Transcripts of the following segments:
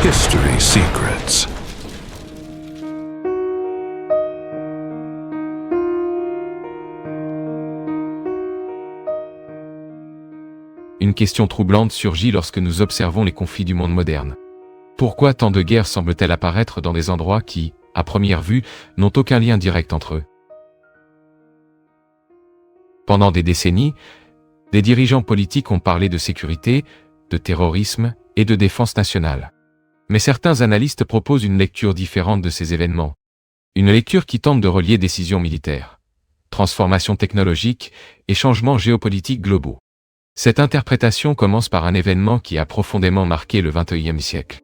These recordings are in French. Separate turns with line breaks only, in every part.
History Secrets.
Une question troublante surgit lorsque nous observons les conflits du monde moderne. Pourquoi tant de guerres semblent-elles apparaître dans des endroits qui, à première vue, n'ont aucun lien direct entre eux? Pendant des décennies, des dirigeants politiques ont parlé de sécurité, de terrorisme et de défense nationale. Mais certains analystes proposent une lecture différente de ces événements. Une lecture qui tente de relier décisions militaires, transformations technologiques et changements géopolitiques globaux. Cette interprétation commence par un événement qui a profondément marqué le XXIe siècle.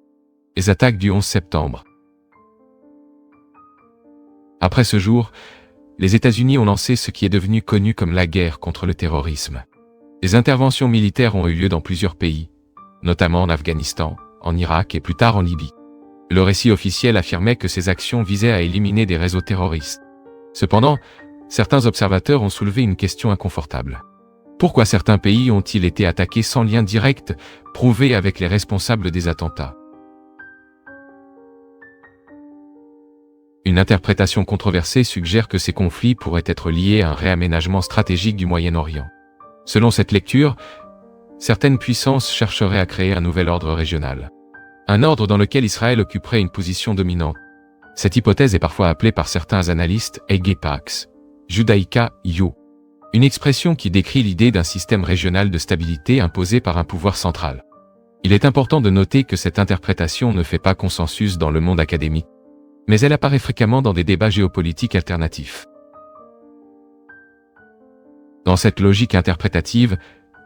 Les attaques du 11 septembre. Après ce jour, les États-Unis ont lancé ce qui est devenu connu comme la guerre contre le terrorisme. Des interventions militaires ont eu lieu dans plusieurs pays, notamment en Afghanistan, en Irak et plus tard en Libye. Le récit officiel affirmait que ces actions visaient à éliminer des réseaux terroristes. Cependant, certains observateurs ont soulevé une question inconfortable. Pourquoi certains pays ont-ils été attaqués sans lien direct prouvé avec les responsables des attentats? Une interprétation controversée suggère que ces conflits pourraient être liés à un réaménagement stratégique du Moyen-Orient. Selon cette lecture, certaines puissances chercheraient à créer un nouvel ordre régional. Un ordre dans lequel Israël occuperait une position dominante. Cette hypothèse est parfois appelée par certains analystes Ege Pax Judaica Io, une expression qui décrit l'idée d'un système régional de stabilité imposé par un pouvoir central. Il est important de noter que cette interprétation ne fait pas consensus dans le monde académique, mais elle apparaît fréquemment dans des débats géopolitiques alternatifs. Dans cette logique interprétative,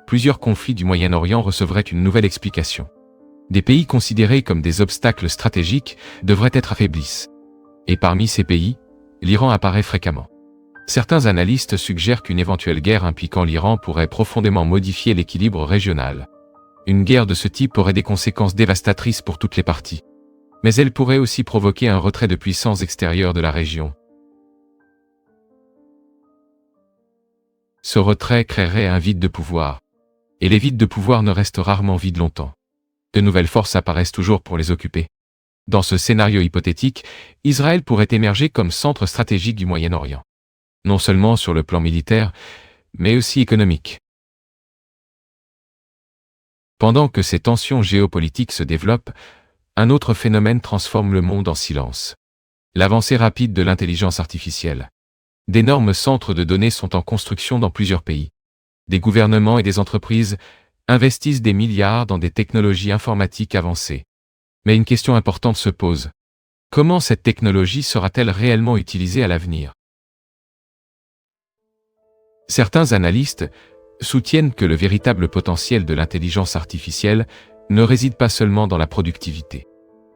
plusieurs conflits du Moyen-Orient recevraient une nouvelle explication. Des pays considérés comme des obstacles stratégiques devraient être affaiblis. Et parmi ces pays, l'Iran apparaît fréquemment. Certains analystes suggèrent qu'une éventuelle guerre impliquant l'Iran pourrait profondément modifier l'équilibre régional. Une guerre de ce type aurait des conséquences dévastatrices pour toutes les parties. Mais elle pourrait aussi provoquer un retrait de puissances extérieures de la région. Ce retrait créerait un vide de pouvoir. Et les vides de pouvoir ne restent rarement vides longtemps. De nouvelles forces apparaissent toujours pour les occuper. Dans ce scénario hypothétique, Israël pourrait émerger comme centre stratégique du Moyen-Orient. Non seulement sur le plan militaire, mais aussi économique. Pendant que ces tensions géopolitiques se développent, un autre phénomène transforme le monde en silence. L'avancée rapide de l'intelligence artificielle. D'énormes centres de données sont en construction dans plusieurs pays. Des gouvernements et des entreprises investissent des milliards dans des technologies informatiques avancées. Mais une question importante se pose. Comment cette technologie sera-t-elle réellement utilisée à l'avenir? Certains analystes soutiennent que le véritable potentiel de l'intelligence artificielle ne réside pas seulement dans la productivité,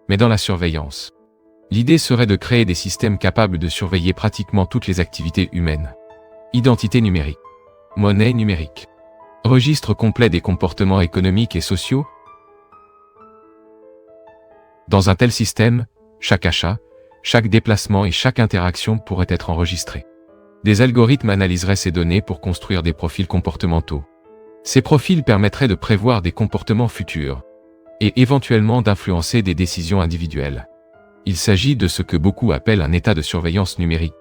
mais dans la surveillance. L'idée serait de créer des systèmes capables de surveiller pratiquement toutes les activités humaines. Identité numérique, monnaie numérique, registre complet des comportements économiques et sociaux. Dans un tel système, chaque achat, chaque déplacement et chaque interaction pourrait être enregistré. Des algorithmes analyseraient ces données pour construire des profils comportementaux. Ces profils permettraient de prévoir des comportements futurs et éventuellement d'influencer des décisions individuelles. Il s'agit de ce que beaucoup appellent un état de surveillance numérique.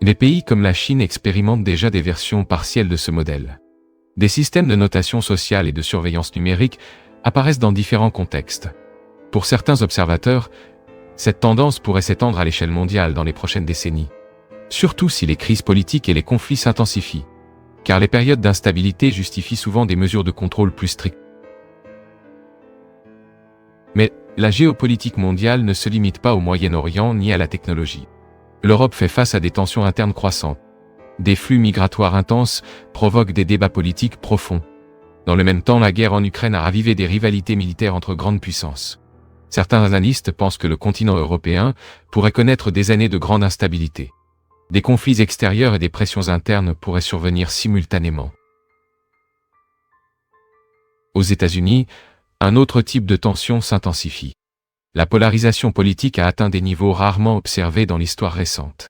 Les pays comme la Chine expérimentent déjà des versions partielles de ce modèle. Des systèmes de notation sociale et de surveillance numérique apparaissent dans différents contextes. Pour certains observateurs, cette tendance pourrait s'étendre à l'échelle mondiale dans les prochaines décennies. Surtout si les crises politiques et les conflits s'intensifient. Car les périodes d'instabilité justifient souvent des mesures de contrôle plus strictes. Mais la géopolitique mondiale ne se limite pas au Moyen-Orient ni à la technologie. L'Europe fait face à des tensions internes croissantes. Des flux migratoires intenses provoquent des débats politiques profonds. Dans le même temps, la guerre en Ukraine a ravivé des rivalités militaires entre grandes puissances. Certains analystes pensent que le continent européen pourrait connaître des années de grande instabilité. Des conflits extérieurs et des pressions internes pourraient survenir simultanément. Aux États-Unis, un autre type de tension s'intensifie. La polarisation politique a atteint des niveaux rarement observés dans l'histoire récente.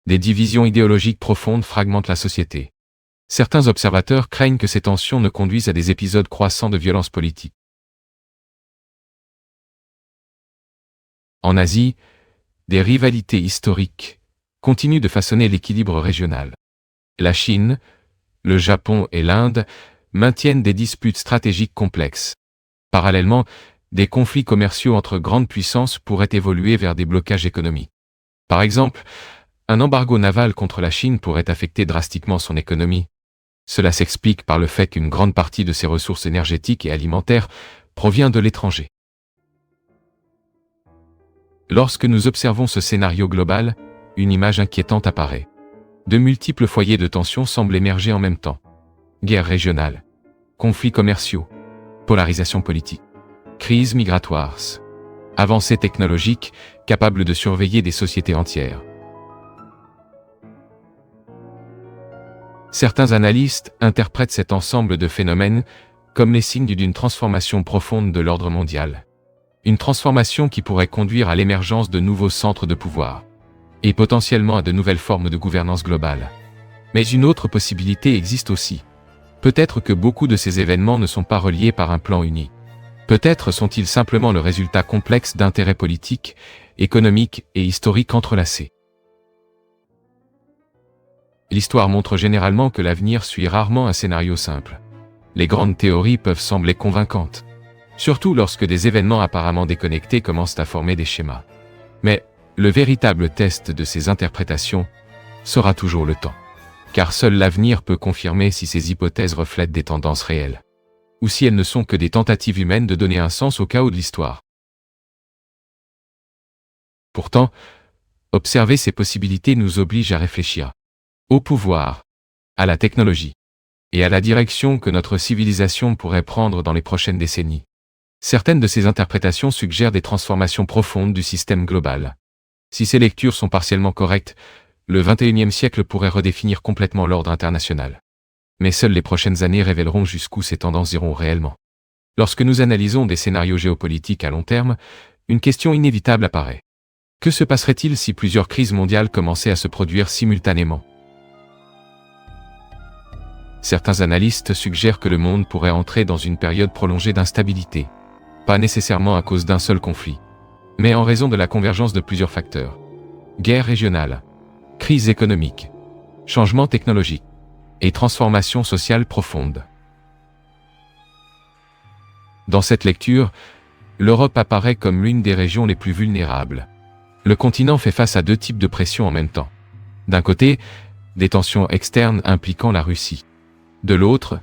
Des divisions idéologiques profondes fragmentent la société. Certains observateurs craignent que ces tensions ne conduisent à des épisodes croissants de violence politique. En Asie, des rivalités historiques continuent de façonner l'équilibre régional. La Chine, le Japon et l'Inde maintiennent des disputes stratégiques complexes. Parallèlement, des conflits commerciaux entre grandes puissances pourraient évoluer vers des blocages économiques. Par exemple, un embargo naval contre la Chine pourrait affecter drastiquement son économie. Cela s'explique par le fait qu'une grande partie de ses ressources énergétiques et alimentaires provient de l'étranger. Lorsque nous observons ce scénario global, une image inquiétante apparaît. De multiples foyers de tension semblent émerger en même temps. Guerres régionales, conflits commerciaux, polarisation politique, crises migratoires, avancées technologiques capables de surveiller des sociétés entières. Certains analystes interprètent cet ensemble de phénomènes comme les signes d'une transformation profonde de l'ordre mondial. Une transformation qui pourrait conduire à l'émergence de nouveaux centres de pouvoir, et potentiellement à de nouvelles formes de gouvernance globale. Mais une autre possibilité existe aussi. Peut-être que beaucoup de ces événements ne sont pas reliés par un plan uni. Peut-être sont-ils simplement le résultat complexe d'intérêts politiques, économiques et historiques entrelacés. L'histoire montre généralement que l'avenir suit rarement un scénario simple. Les grandes théories peuvent sembler convaincantes, surtout lorsque des événements apparemment déconnectés commencent à former des schémas. Mais le véritable test de ces interprétations sera toujours le temps. Car seul l'avenir peut confirmer si ces hypothèses reflètent des tendances réelles, ou si elles ne sont que des tentatives humaines de donner un sens au chaos de l'histoire. Pourtant, observer ces possibilités nous oblige à réfléchir au pouvoir, à la technologie, et à la direction que notre civilisation pourrait prendre dans les prochaines décennies. Certaines de ces interprétations suggèrent des transformations profondes du système global. Si ces lectures sont partiellement correctes, le XXIe siècle pourrait redéfinir complètement l'ordre international. Mais seules les prochaines années révéleront jusqu'où ces tendances iront réellement. Lorsque nous analysons des scénarios géopolitiques à long terme, une question inévitable apparaît. Que se passerait-il si plusieurs crises mondiales commençaient à se produire simultanément ? Certains analystes suggèrent que le monde pourrait entrer dans une période prolongée d'instabilité, pas nécessairement à cause d'un seul conflit, mais en raison de la convergence de plusieurs facteurs. Guerre régionale, crise économique, changement technologique et transformation sociale profonde. Dans cette lecture, l'Europe apparaît comme l'une des régions les plus vulnérables. Le continent fait face à deux types de pressions en même temps. D'un côté, des tensions externes impliquant la Russie. De l'autre,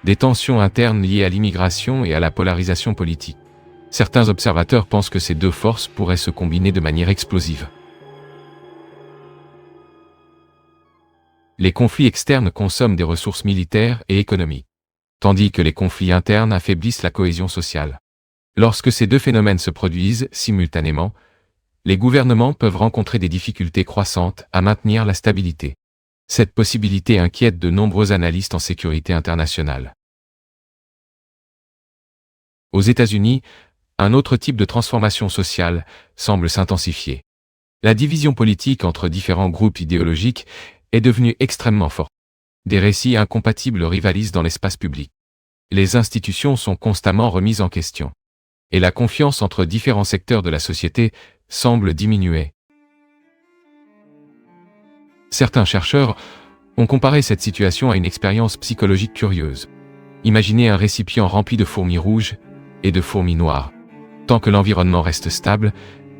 des tensions internes liées à l'immigration et à la polarisation politique. Certains observateurs pensent que ces deux forces pourraient se combiner de manière explosive. Les conflits externes consomment des ressources militaires et économiques, tandis que les conflits internes affaiblissent la cohésion sociale. Lorsque ces deux phénomènes se produisent simultanément, les gouvernements peuvent rencontrer des difficultés croissantes à maintenir la stabilité. Cette possibilité inquiète de nombreux analystes en sécurité internationale. Aux États-Unis, un autre type de transformation sociale semble s'intensifier. La division politique entre différents groupes idéologiques est devenue extrêmement forte. Des récits incompatibles rivalisent dans l'espace public. Les institutions sont constamment remises en question. Et la confiance entre différents secteurs de la société semble diminuer. Certains chercheurs ont comparé cette situation à une expérience psychologique curieuse. Imaginez un récipient rempli de fourmis rouges et de fourmis noires. Tant que l'environnement reste stable,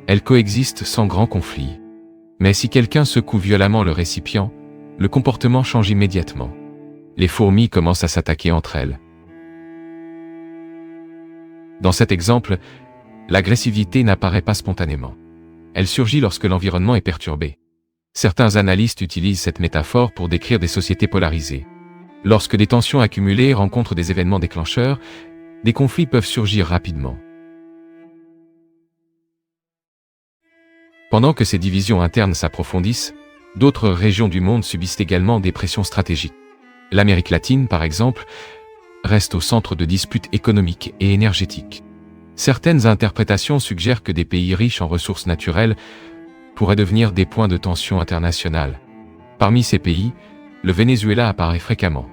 elles coexistent sans grand conflit. Mais si quelqu'un secoue violemment le récipient, le comportement change immédiatement. Les fourmis commencent à s'attaquer entre elles. Dans cet exemple, l'agressivité n'apparaît pas spontanément. Elle surgit lorsque l'environnement est perturbé. Certains analystes utilisent cette métaphore pour décrire des sociétés polarisées. Lorsque des tensions accumulées rencontrent des événements déclencheurs, des conflits peuvent surgir rapidement. Pendant que ces divisions internes s'approfondissent, d'autres régions du monde subissent également des pressions stratégiques. L'Amérique latine, par exemple, reste au centre de disputes économiques et énergétiques. Certaines interprétations suggèrent que des pays riches en ressources naturelles pourraient devenir des points de tension internationale. Parmi ces pays, le Venezuela apparaît fréquemment.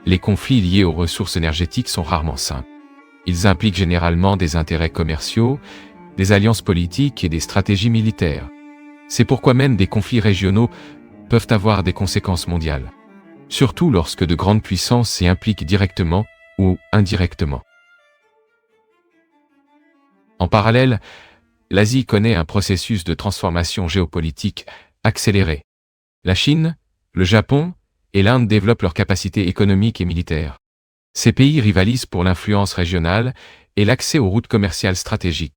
Les conflits liés aux ressources énergétiques sont rarement simples. Ils impliquent généralement des intérêts commerciaux, des alliances politiques et des stratégies militaires. C'est pourquoi même des conflits régionaux peuvent avoir des conséquences mondiales, surtout lorsque de grandes puissances s'y impliquent directement ou indirectement. En parallèle, l'Asie connaît un processus de transformation géopolitique accéléré. La Chine, le Japon et l'Inde développent leurs capacités économiques et militaires. Ces pays rivalisent pour l'influence régionale et l'accès aux routes commerciales stratégiques.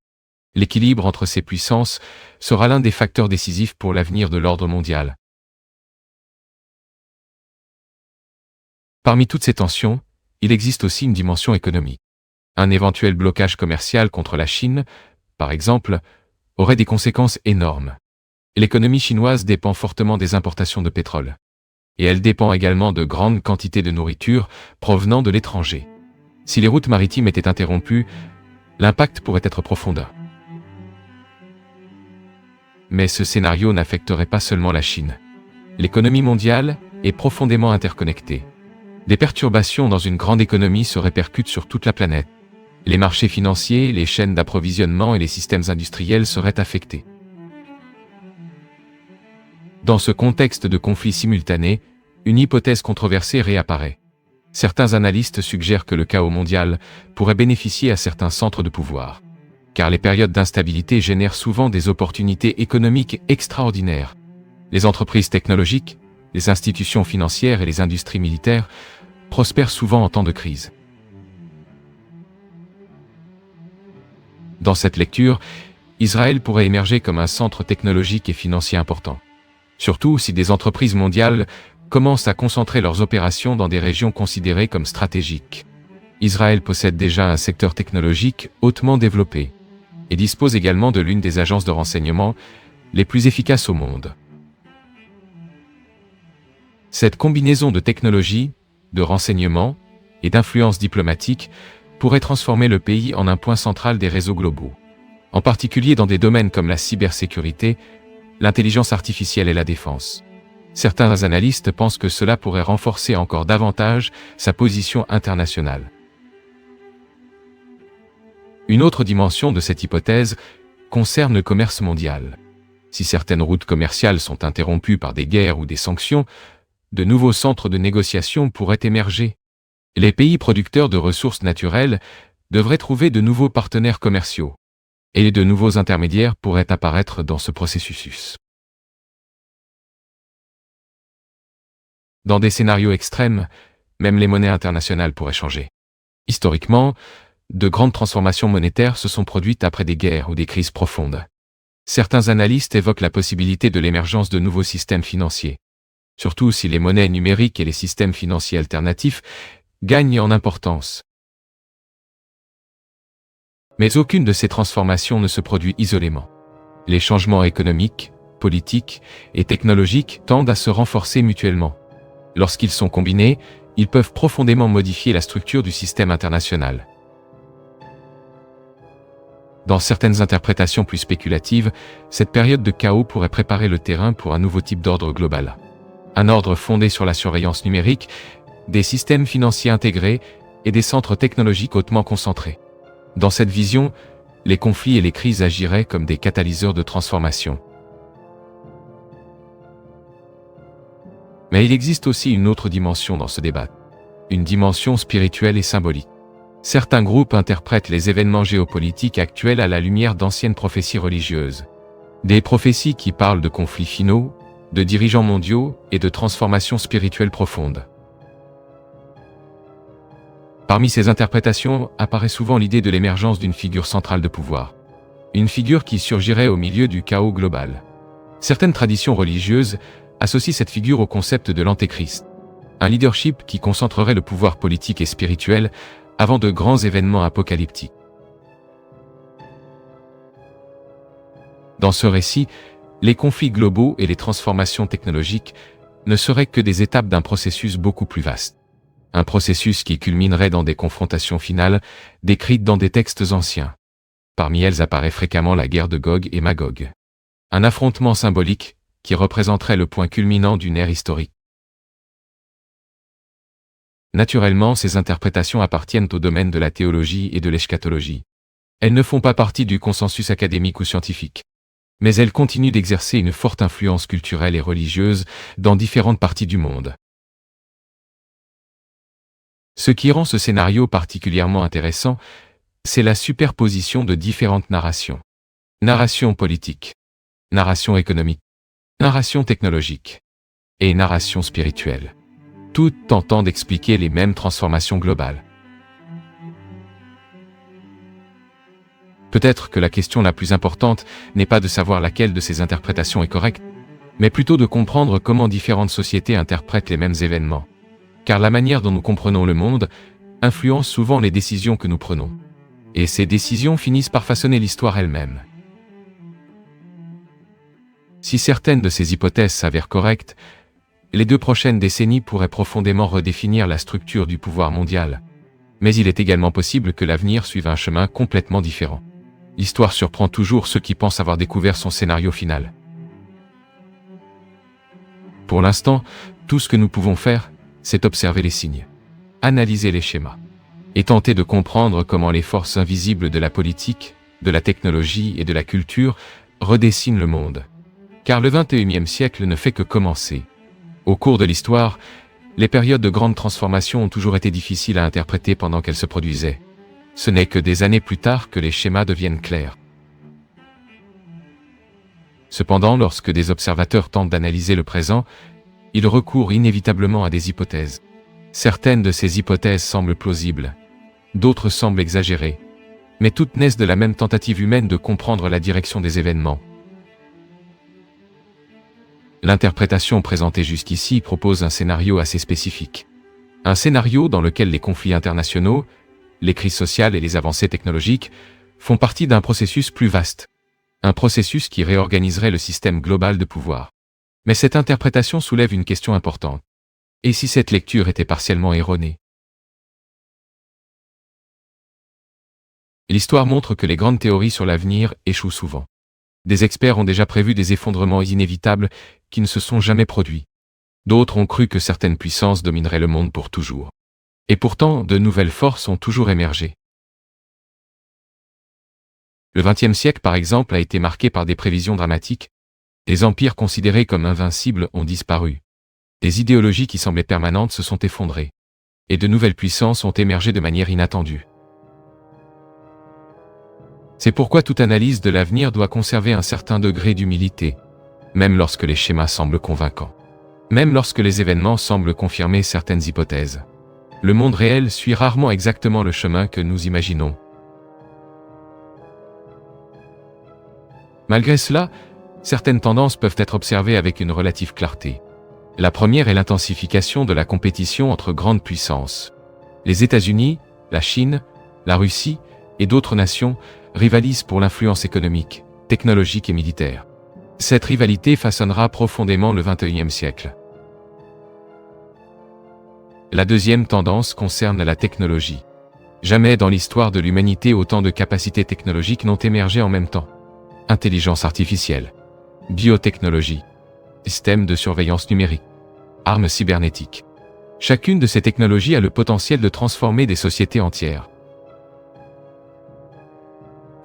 L'équilibre entre ces puissances sera l'un des facteurs décisifs pour l'avenir de l'ordre mondial. Parmi toutes ces tensions, il existe aussi une dimension économique. Un éventuel blocage commercial contre la Chine, par exemple, aurait des conséquences énormes. L'économie chinoise dépend fortement des importations de pétrole. Et elle dépend également de grandes quantités de nourriture provenant de l'étranger. Si les routes maritimes étaient interrompues, l'impact pourrait être profond. Mais ce scénario n'affecterait pas seulement la Chine. L'économie mondiale est profondément interconnectée. Des perturbations dans une grande économie se répercutent sur toute la planète. Les marchés financiers, les chaînes d'approvisionnement et les systèmes industriels seraient affectés. Dans ce contexte de conflits simultanés, une hypothèse controversée réapparaît. Certains analystes suggèrent que le chaos mondial pourrait bénéficier à certains centres de pouvoir. Car les périodes d'instabilité génèrent souvent des opportunités économiques extraordinaires. Les entreprises technologiques, les institutions financières et les industries militaires prospèrent souvent en temps de crise. Dans cette lecture, Israël pourrait émerger comme un centre technologique et financier important. Surtout si des entreprises mondiales commencent à concentrer leurs opérations dans des régions considérées comme stratégiques. Israël possède déjà un secteur technologique hautement développé et dispose également de l'une des agences de renseignement les plus efficaces au monde. Cette combinaison de technologie, de renseignement et d'influence diplomatique pourrait transformer le pays en un point central des réseaux globaux, en particulier dans des domaines comme la cybersécurité, l'intelligence artificielle et la défense. Certains analystes pensent que cela pourrait renforcer encore davantage sa position internationale. Une autre dimension de cette hypothèse concerne le commerce mondial. Si certaines routes commerciales sont interrompues par des guerres ou des sanctions, de nouveaux centres de négociation pourraient émerger. Les pays producteurs de ressources naturelles devraient trouver de nouveaux partenaires commerciaux, et de nouveaux intermédiaires pourraient apparaître dans ce processus. Dans des scénarios extrêmes, même les monnaies internationales pourraient changer. Historiquement, de grandes transformations monétaires se sont produites après des guerres ou des crises profondes. Certains analystes évoquent la possibilité de l'émergence de nouveaux systèmes financiers, surtout si les monnaies numériques et les systèmes financiers alternatifs gagnent en importance. Mais aucune de ces transformations ne se produit isolément. Les changements économiques, politiques et technologiques tendent à se renforcer mutuellement. Lorsqu'ils sont combinés, ils peuvent profondément modifier la structure du système international. Dans certaines interprétations plus spéculatives, cette période de chaos pourrait préparer le terrain pour un nouveau type d'ordre global. Un ordre fondé sur la surveillance numérique, des systèmes financiers intégrés et des centres technologiques hautement concentrés. Dans cette vision, les conflits et les crises agiraient comme des catalyseurs de transformation. Mais il existe aussi une autre dimension dans ce débat, une dimension spirituelle et symbolique. Certains groupes interprètent les événements géopolitiques actuels à la lumière d'anciennes prophéties religieuses. Des prophéties qui parlent de conflits finaux, de dirigeants mondiaux et de transformations spirituelles profondes. Parmi ces interprétations apparaît souvent l'idée de l'émergence d'une figure centrale de pouvoir. Une figure qui surgirait au milieu du chaos global. Certaines traditions religieuses associent cette figure au concept de l'antéchrist. Un leadership qui concentrerait le pouvoir politique et spirituel avant de grands événements apocalyptiques. Dans ce récit, les conflits globaux et les transformations technologiques ne seraient que des étapes d'un processus beaucoup plus vaste. Un processus qui culminerait dans des confrontations finales décrites dans des textes anciens. Parmi elles apparaît fréquemment la guerre de Gog et Magog. Un affrontement symbolique qui représenterait le point culminant d'une ère historique. Naturellement, ces interprétations appartiennent au domaine de la théologie et de l'eschatologie. Elles ne font pas partie du consensus académique ou scientifique. Mais elles continuent d'exercer une forte influence culturelle et religieuse dans différentes parties du monde. Ce qui rend ce scénario particulièrement intéressant, c'est la superposition de différentes narrations. Narration politique, narration économique, narration technologique et narration spirituelle. Toutes tentant d'expliquer les mêmes transformations globales. Peut-être que la question la plus importante n'est pas de savoir laquelle de ces interprétations est correcte, mais plutôt de comprendre comment différentes sociétés interprètent les mêmes événements. Car la manière dont nous comprenons le monde influence souvent les décisions que nous prenons. Et ces décisions finissent par façonner l'histoire elle-même. Si certaines de ces hypothèses s'avèrent correctes, les 2 prochaines décennies pourraient profondément redéfinir la structure du pouvoir mondial. Mais il est également possible que l'avenir suive un chemin complètement différent. L'histoire surprend toujours ceux qui pensent avoir découvert son scénario final. Pour l'instant, tout ce que nous pouvons faire, c'est observer les signes, analyser les schémas, et tenter de comprendre comment les forces invisibles de la politique, de la technologie et de la culture redessinent le monde. Car le XXIe siècle ne fait que commencer. Au cours de l'histoire, les périodes de grandes transformations ont toujours été difficiles à interpréter pendant qu'elles se produisaient. Ce n'est que des années plus tard que les schémas deviennent clairs. Cependant, lorsque des observateurs tentent d'analyser le présent, ils recourent inévitablement à des hypothèses. Certaines de ces hypothèses semblent plausibles, d'autres semblent exagérées, mais toutes naissent de la même tentative humaine de comprendre la direction des événements. L'interprétation présentée jusqu'ici propose un scénario assez spécifique. Un scénario dans lequel les conflits internationaux, les crises sociales et les avancées technologiques font partie d'un processus plus vaste. Un processus qui réorganiserait le système global de pouvoir. Mais cette interprétation soulève une question importante. Et si cette lecture était partiellement erronée? L'histoire montre que les grandes théories sur l'avenir échouent souvent. Des experts ont déjà prévu des effondrements inévitables qui ne se sont jamais produits. D'autres ont cru que certaines puissances domineraient le monde pour toujours. Et pourtant, de nouvelles forces ont toujours émergé. Le XXe siècle, par exemple, a été marqué par des prévisions dramatiques. Des empires considérés comme invincibles ont disparu. Des idéologies qui semblaient permanentes se sont effondrées. Et de nouvelles puissances ont émergé de manière inattendue. C'est pourquoi toute analyse de l'avenir doit conserver un certain degré d'humilité, même lorsque les schémas semblent convaincants. Même lorsque les événements semblent confirmer certaines hypothèses. Le monde réel suit rarement exactement le chemin que nous imaginons. Malgré cela, certaines tendances peuvent être observées avec une relative clarté. La première est l'intensification de la compétition entre grandes puissances. Les États-Unis, la Chine, la Russie et d'autres nations rivalisent pour l'influence économique, technologique et militaire. Cette rivalité façonnera profondément le XXIe siècle. La deuxième tendance concerne la technologie. Jamais dans l'histoire de l'humanité autant de capacités technologiques n'ont émergé en même temps. Intelligence artificielle, biotechnologie, système de surveillance numérique, armes cybernétiques. Chacune de ces technologies a le potentiel de transformer des sociétés entières.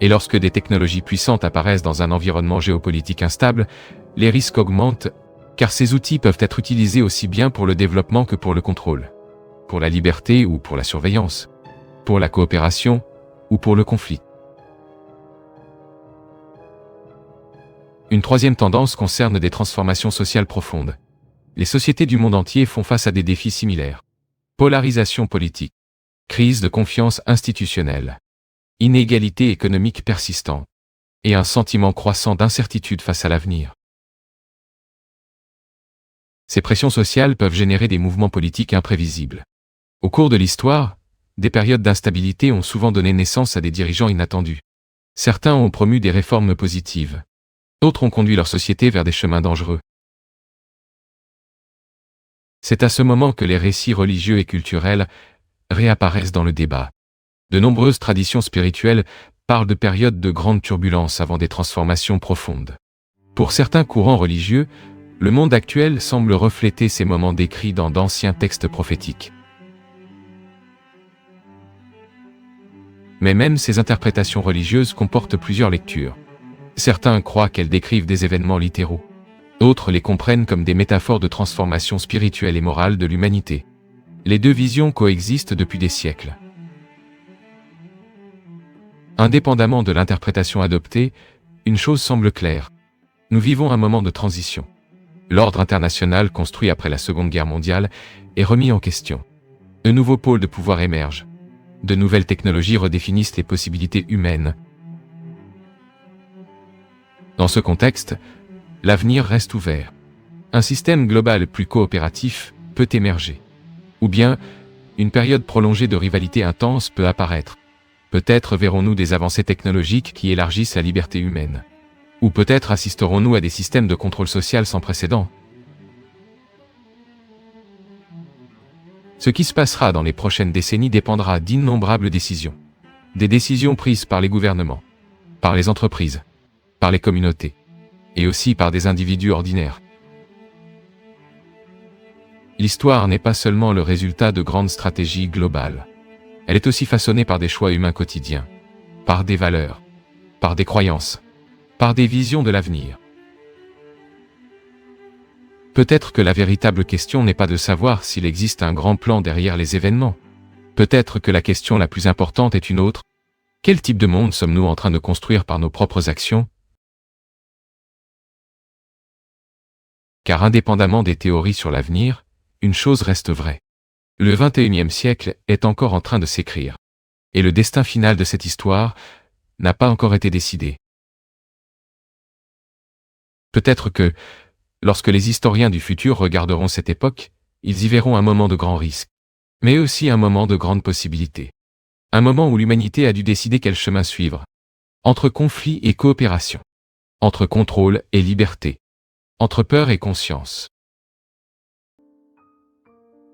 Et lorsque des technologies puissantes apparaissent dans un environnement géopolitique instable, les risques augmentent, car ces outils peuvent être utilisés aussi bien pour le développement que pour le contrôle, pour la liberté ou pour la surveillance, pour la coopération ou pour le conflit. Une troisième tendance concerne des transformations sociales profondes. Les sociétés du monde entier font face à des défis similaires. Polarisation politique, crise de confiance institutionnelle, inégalité économique persistante, et un sentiment croissant d'incertitude face à l'avenir. Ces pressions sociales peuvent générer des mouvements politiques imprévisibles. Au cours de l'histoire, des périodes d'instabilité ont souvent donné naissance à des dirigeants inattendus. Certains ont promu des réformes positives. D'autres ont conduit leur société vers des chemins dangereux. C'est à ce moment que les récits religieux et culturels réapparaissent dans le débat. De nombreuses traditions spirituelles parlent de périodes de grandes turbulences avant des transformations profondes. Pour certains courants religieux, Le monde actuel semble refléter ces moments décrits dans d'anciens textes prophétiques. Mais même ces interprétations religieuses comportent plusieurs lectures. Certains croient qu'elles décrivent des événements littéraux. D'autres les comprennent comme des métaphores de transformation spirituelle et morale de l'humanité. Les deux visions coexistent depuis des siècles. Indépendamment de l'interprétation adoptée, une chose semble claire. Nous vivons un moment de transition. L'ordre international construit après la Seconde Guerre mondiale est remis en question. De nouveaux pôles de pouvoir émergent. De nouvelles technologies redéfinissent les possibilités humaines. Dans ce contexte, l'avenir reste ouvert. Un système global plus coopératif peut émerger. Ou bien, une période prolongée de rivalité intense peut apparaître. Peut-être verrons-nous des avancées technologiques qui élargissent la liberté humaine. Ou peut-être assisterons-nous à des systèmes de contrôle social sans précédent. Ce qui se passera dans les prochaines décennies dépendra d'innombrables décisions. Des décisions prises par les gouvernements, par les entreprises, par les communautés, et aussi par des individus ordinaires. L'histoire n'est pas seulement le résultat de grandes stratégies globales. Elle est aussi façonnée par des choix humains quotidiens, par des valeurs, par des croyances, par des visions de l'avenir. Peut-être que la véritable question n'est pas de savoir s'il existe un grand plan derrière les événements. Peut-être que la question la plus importante est une autre. Quel type de monde sommes-nous en train de construire par nos propres actions? Car indépendamment des théories sur l'avenir, une chose reste vraie. Le XXIe siècle est encore en train de s'écrire. Et le destin final de cette histoire n'a pas encore été décidé. Peut-être que, lorsque les historiens du futur regarderont cette époque, ils y verront un moment de grand risque, mais aussi un moment de grande possibilité. Un moment où l'humanité a dû décider quel chemin suivre. Entre conflit et coopération. Entre contrôle et liberté. Entre peur et conscience.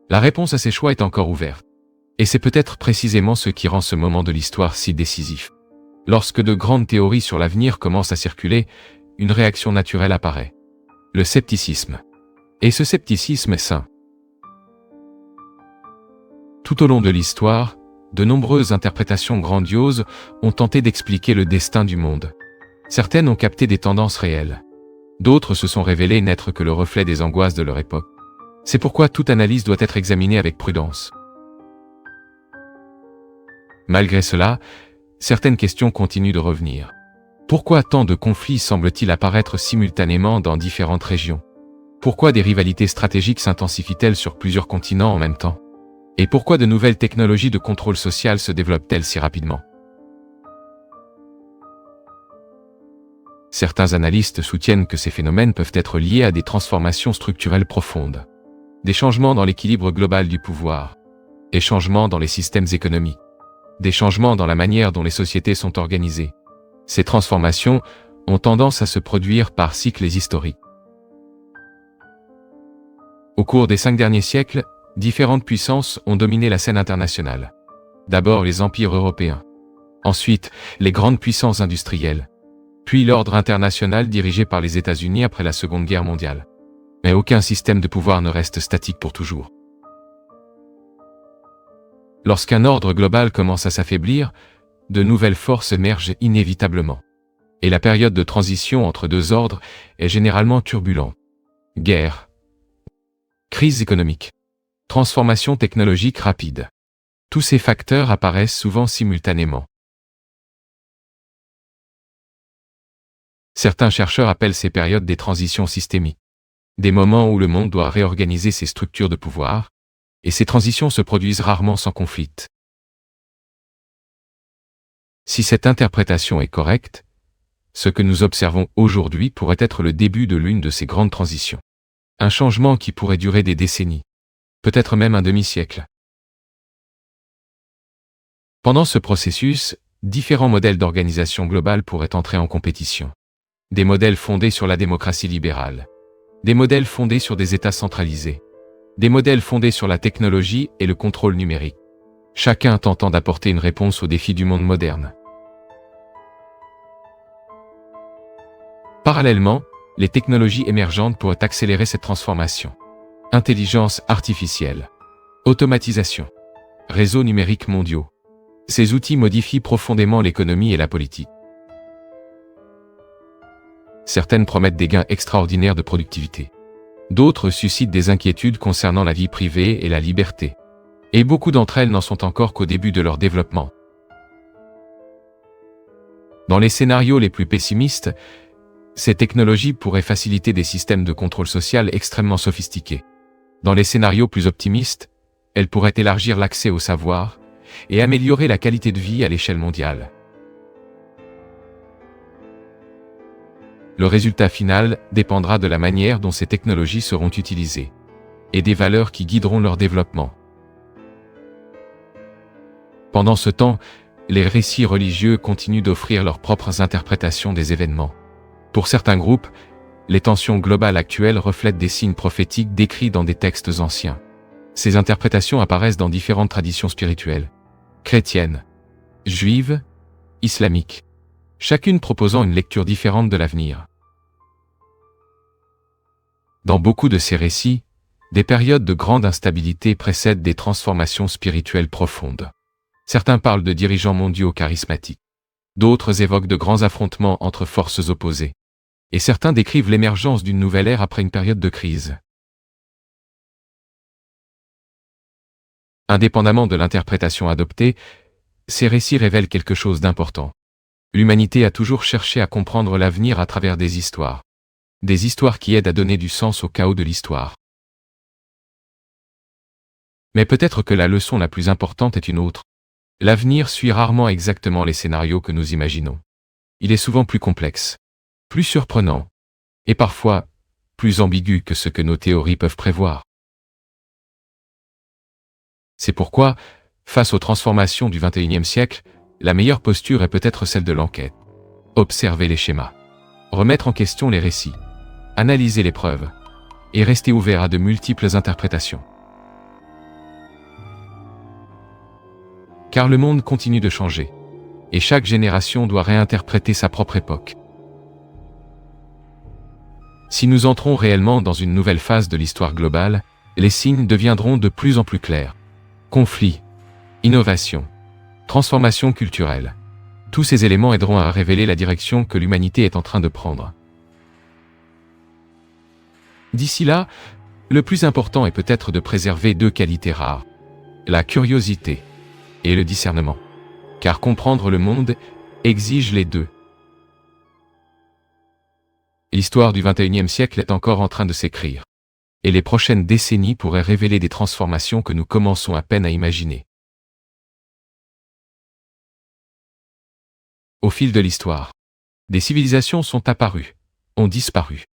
La réponse à ces choix est encore ouverte. Et c'est peut-être précisément ce qui rend ce moment de l'histoire si décisif. Lorsque de grandes théories sur l'avenir commencent à circuler, une réaction naturelle apparaît. Le scepticisme. Et ce scepticisme est sain. Tout au long de l'histoire, de nombreuses interprétations grandioses ont tenté d'expliquer le destin du monde. Certaines ont capté des tendances réelles. D'autres se sont révélées n'être que le reflet des angoisses de leur époque. C'est pourquoi toute analyse doit être examinée avec prudence. Malgré cela, certaines questions continuent de revenir. Pourquoi tant de conflits semblent-ils apparaître simultanément dans différentes régions? Pourquoi des rivalités stratégiques s'intensifient-elles sur plusieurs continents en même temps? Et pourquoi de nouvelles technologies de contrôle social se développent-elles si rapidement? Certains analystes soutiennent que ces phénomènes peuvent être liés à des transformations structurelles profondes. Des changements dans l'équilibre global du pouvoir. Des changements dans les systèmes économiques. Des changements dans la manière dont les sociétés sont organisées. Ces transformations ont tendance à se produire par cycles historiques. Au cours des 5 derniers siècles, différentes puissances ont dominé la scène internationale. D'abord les empires européens. Ensuite, les grandes puissances industrielles. Puis l'ordre international dirigé par les États-Unis après la Seconde Guerre mondiale. Mais aucun système de pouvoir ne reste statique pour toujours. Lorsqu'un ordre global commence à s'affaiblir, de nouvelles forces émergent inévitablement. Et la période de transition entre deux ordres est généralement turbulente. Guerre, crise économique, transformation technologique rapide. Tous ces facteurs apparaissent souvent simultanément. Certains chercheurs appellent ces périodes des transitions systémiques. Des moments où le monde doit réorganiser ses structures de pouvoir, et ces transitions se produisent rarement sans conflit. Si cette interprétation est correcte, ce que nous observons aujourd'hui pourrait être le début de l'une de ces grandes transitions. Un changement qui pourrait durer des décennies, peut-être même un demi-siècle. Pendant ce processus, différents modèles d'organisation globale pourraient entrer en compétition. Des modèles fondés sur la démocratie libérale. Des modèles fondés sur des États centralisés. Des modèles fondés sur la technologie et le contrôle numérique. Chacun tentant d'apporter une réponse aux défis du monde moderne. Parallèlement, Les technologies émergentes pourraient accélérer cette transformation. Intelligence artificielle, automatisation, réseaux numériques mondiaux. Ces outils modifient profondément l'économie et la politique. Certaines promettent des gains extraordinaires de productivité. D'autres suscitent des inquiétudes concernant la vie privée et la liberté. Et beaucoup d'entre elles n'en sont encore qu'au début de leur développement. Dans les scénarios les plus pessimistes, ces technologies pourraient faciliter des systèmes de contrôle social extrêmement sophistiqués. Dans les scénarios plus optimistes, elles pourraient élargir l'accès au savoir et améliorer la qualité de vie à l'échelle mondiale. Le résultat final dépendra de la manière dont ces technologies seront utilisées et des valeurs qui guideront leur développement. Pendant ce temps, les récits religieux continuent d'offrir leurs propres interprétations des événements. Pour certains groupes, les tensions globales actuelles reflètent des signes prophétiques décrits dans des textes anciens. Ces interprétations apparaissent dans différentes traditions spirituelles, chrétiennes, juives, islamiques, chacune proposant une lecture différente de l'avenir. Dans beaucoup de ces récits, des périodes de grande instabilité précèdent des transformations spirituelles profondes. Certains parlent de dirigeants mondiaux charismatiques. D'autres évoquent de grands affrontements entre forces opposées. Et certains décrivent l'émergence d'une nouvelle ère après une période de crise. Indépendamment de l'interprétation adoptée, ces récits révèlent quelque chose d'important. L'humanité a toujours cherché à comprendre l'avenir à travers des histoires. Des histoires qui aident à donner du sens au chaos de l'histoire. Mais peut-être que la leçon la plus importante est une autre. L'avenir suit rarement exactement les scénarios que nous imaginons. Il est souvent plus complexe, plus surprenant, et parfois plus ambigu que ce que nos théories peuvent prévoir. C'est pourquoi, face aux transformations du XXIe siècle, la meilleure posture est peut-être celle de l'enquête. Observer les schémas, remettre en question les récits, analyser les preuves, et rester ouvert à de multiples interprétations. Car le monde continue de changer, et chaque génération doit réinterpréter sa propre époque. Si nous entrons réellement dans une nouvelle phase de l'histoire globale, les signes deviendront de plus en plus clairs. Conflits, innovation, transformation culturelle. Tous ces éléments aideront à révéler la direction que l'humanité est en train de prendre. D'ici là, le plus important est peut-être de préserver deux qualités rares, la curiosité et le discernement. Car comprendre le monde exige les deux. L'histoire du XXIe siècle est encore en train de s'écrire. Et les prochaines décennies pourraient révéler des transformations que nous commençons à peine à imaginer. Au fil de l'histoire, des civilisations sont apparues, ont disparu,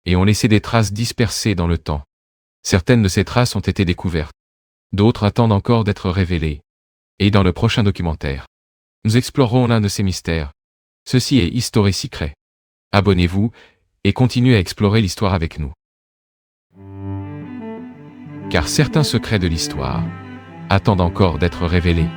et ont laissé des traces dispersées dans le temps. Certaines de ces traces ont été découvertes. D'autres attendent encore d'être révélées. Et dans le prochain documentaire, nous explorerons l'un de ces mystères. Ceci est History Secret. Abonnez-vous et continuez à explorer l'histoire avec nous. Car certains secrets de l'histoire attendent encore d'être révélés.